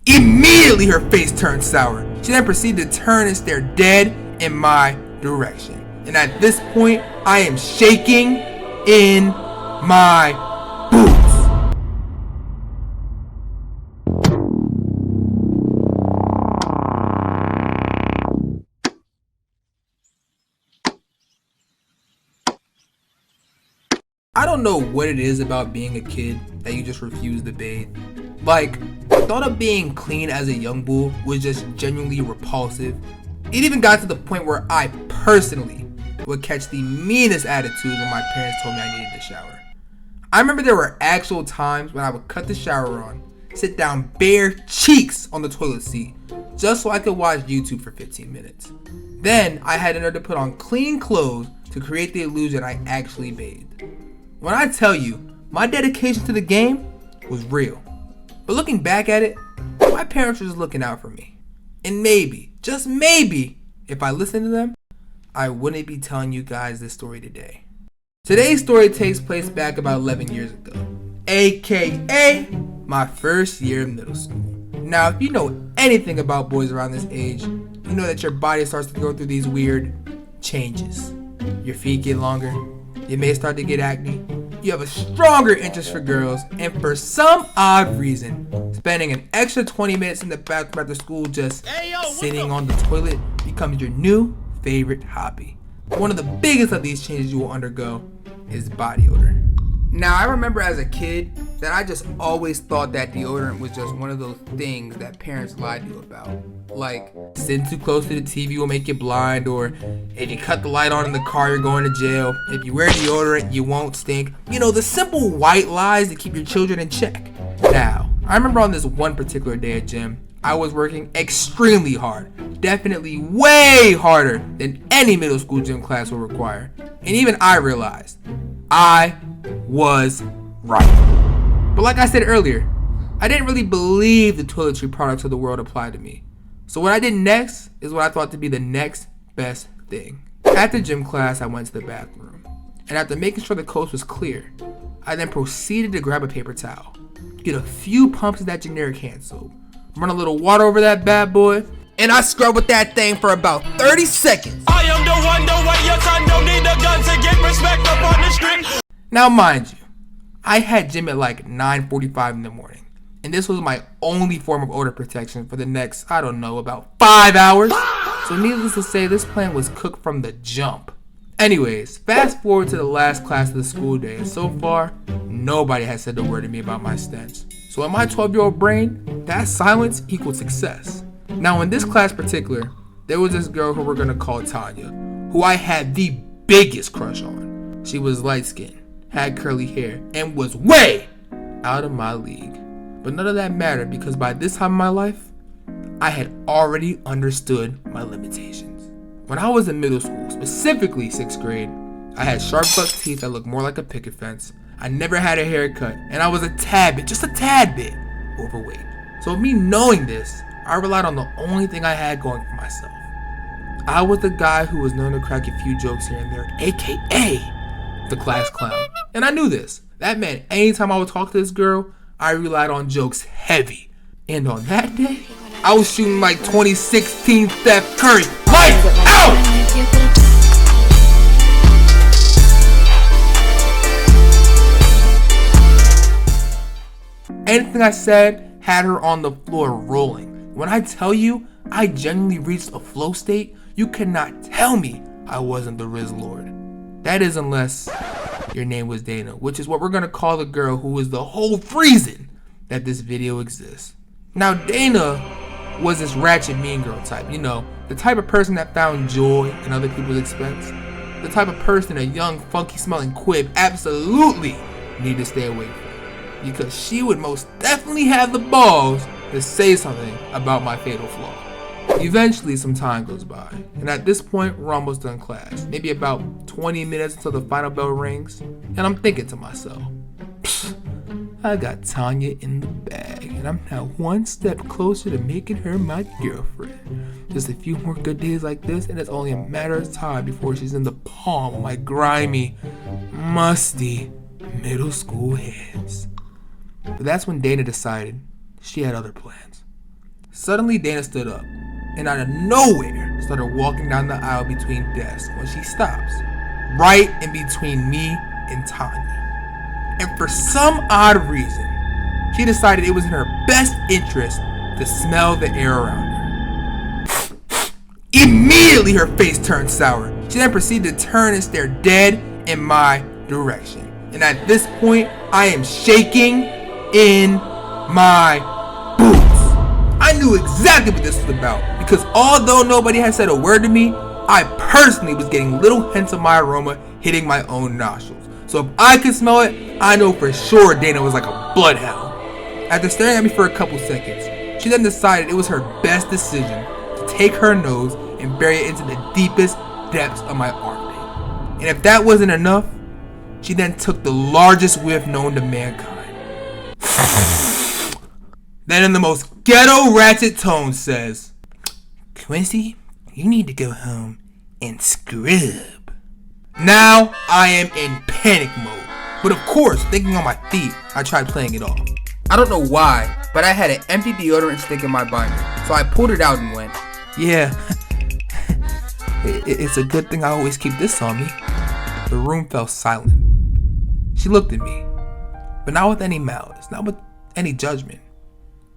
Immediately her face turned sour. She then proceeded to turn and stare dead in my direction. And at this point, I am shaking in my boots. I don't know what it is about being a kid that you just refuse to bathe. Like, the thought of being clean as a young bull was just genuinely repulsive. It even got to the point where I personally would catch the meanest attitudes when my parents told me I needed to shower. I remember there were actual times when I would cut the shower on, sit down bare cheeks on the toilet seat, just so I could watch YouTube for 15 minutes. Then I had to put on clean clothes to create the illusion I actually bathed. When I tell you, my dedication to the game was real. But looking back at it, my parents were just looking out for me. And maybe, just maybe, if I listened to them, I wouldn't be telling you guys this story today. Today's story takes place back about 11 years ago, aka my first year of middle school. Now, if you know anything about boys around this age, you know that your body starts to go through these weird changes. Your feet get longer, you may start to get acne, you have a stronger interest for girls, and for some odd reason, spending an extra 20 minutes in the bathroom after school just sitting on the toilet becomes your new favorite hobby. One of the biggest of these changes you will undergo is body odor. Now, I remember as a kid that I just always thought that deodorant was just one of those things that parents lied to you about. Like, sitting too close to the TV will make you blind, or if you cut the light on in the car, you're going to jail. If you wear deodorant, you won't stink. You know, the simple white lies to keep your children in check. Now, I remember on this one particular day at gym, I was working extremely hard, definitely way harder than any middle school gym class will require. And even I realized I was right. But like I said earlier, I didn't really believe the toiletry products of the world applied to me. So what I did next is what I thought to be the next best thing. After gym class, I went to the bathroom. And after making sure the coast was clear, I then proceeded to grab a paper towel, get a few pumps of that generic hand soap, run a little water over that bad boy, and I scrub with that thing for about 30 seconds. I am the one, your son don't need a gun to get respect up on the street. Now mind you, I had gym at like 9:45 in the morning, and this was my only form of odor protection for the next, I don't know, about 5 hours. So needless to say, this plan was cooked from the jump. Anyways, fast forward to the last class of the school day, and so far, nobody has said a word to me about my stench. So in my 12-year-old brain, that silence equaled success. Now in this class particular, there was this girl who we're gonna call Tanya, who I had the biggest crush on. She was light-skinned, had curly hair, and was way out of my league. But none of that mattered because by this time in my life, I had already understood my limitations. When I was in middle school, specifically 6th grade, I had sharp buck teeth that looked more like a picket fence. I never had a haircut, and I was a tad bit, just a tad bit, overweight. So with me knowing this, I relied on the only thing I had going for myself. I was the guy who was known to crack a few jokes here and there, aka the class clown. And I knew this. That meant anytime I would talk to this girl, I relied on jokes heavy. And on that day, I was shooting like 2016 Steph Curry. Lights out! Anything I said had her on the floor rolling. When I tell you I genuinely reached a flow state, you cannot tell me I wasn't the Riz Lord. That is unless your name was Dana, which is what we're gonna call the girl who is the whole reason that this video exists. Now Dana was this ratchet mean girl type, you know, the type of person that found joy in other people's expense. The type of person a young, funky smelling quib absolutely need to stay away from, because she would most definitely have the balls to say something about my fatal flaw. Eventually some time goes by, and at this point we're almost done class, maybe about 20 minutes until the final bell rings, and I'm thinking to myself, I got Tanya in the bag, and I'm now one step closer to making her my girlfriend. Just a few more good days like this, and it's only a matter of time before she's in the palm of my grimy, musty middle school hands. But that's when Dana decided she had other plans. Suddenly Dana stood up and out of nowhere started walking down the aisle between desks when she stops, right in between me and Tanya. And for some odd reason, she decided it was in her best interest to smell the air around her. Immediately her face turned sour. She then proceeded to turn and stare dead in my direction. And at this point, I am shaking in my boots. I knew exactly what this was about because although nobody had said a word to me, I personally was getting little hints of my aroma hitting my own nostrils. So if I could smell it, I know for sure Dana was like a bloodhound. After staring at me for a couple seconds, she then decided it was her best decision to take her nose and bury it into the deepest depths of my armpit. And if that wasn't enough, she then took the largest whiff known to mankind. Then in the most ghetto ratchet tone says, "Quincy, you need to go home and scrub." Now I am in panic mode. But of course, thinking on my feet, I tried playing it off. I don't know why, but I had an empty deodorant stick in my binder, so I pulled it out and went, "Yeah, it's a good thing I always keep this on me." The room fell silent. She looked at me, but not with any malice, not with any judgment,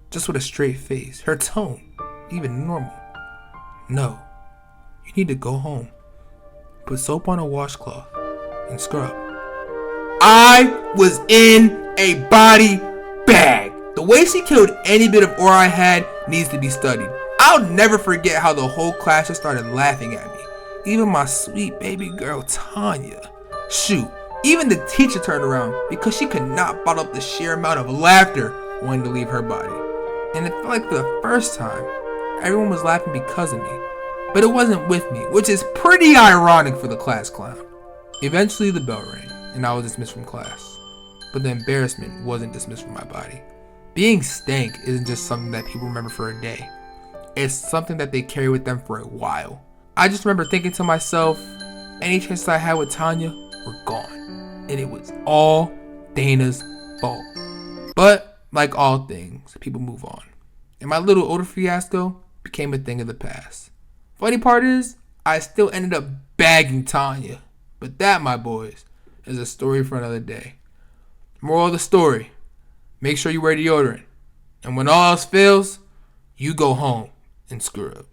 just with a straight face, her tone, even normal. "No, you need to go home. Put soap on a washcloth and scrub." I was in a body bag. The way she killed any bit of aura I had needs to be studied. I'll never forget how the whole class just started laughing at me. Even my sweet baby girl Tanya. Shoot, even the teacher turned around because she could not bottle up the sheer amount of laughter wanting to leave her body. And it felt like for the first time, everyone was laughing because of me. But it wasn't with me, which is pretty ironic for the class clown. Eventually the bell rang and I was dismissed from class. But the embarrassment wasn't dismissed from my body. Being stank isn't just something that people remember for a day. It's something that they carry with them for a while. I just remember thinking to myself, any chances I had with Tanya were gone. And it was all Dana's fault. But like all things, people move on. And my little odor fiasco became a thing of the past. Funny part is, I still ended up bagging Tanya. But that, my boys, is a story for another day. Moral of the story, make sure you wear deodorant. And when all else fails, you go home and scrub.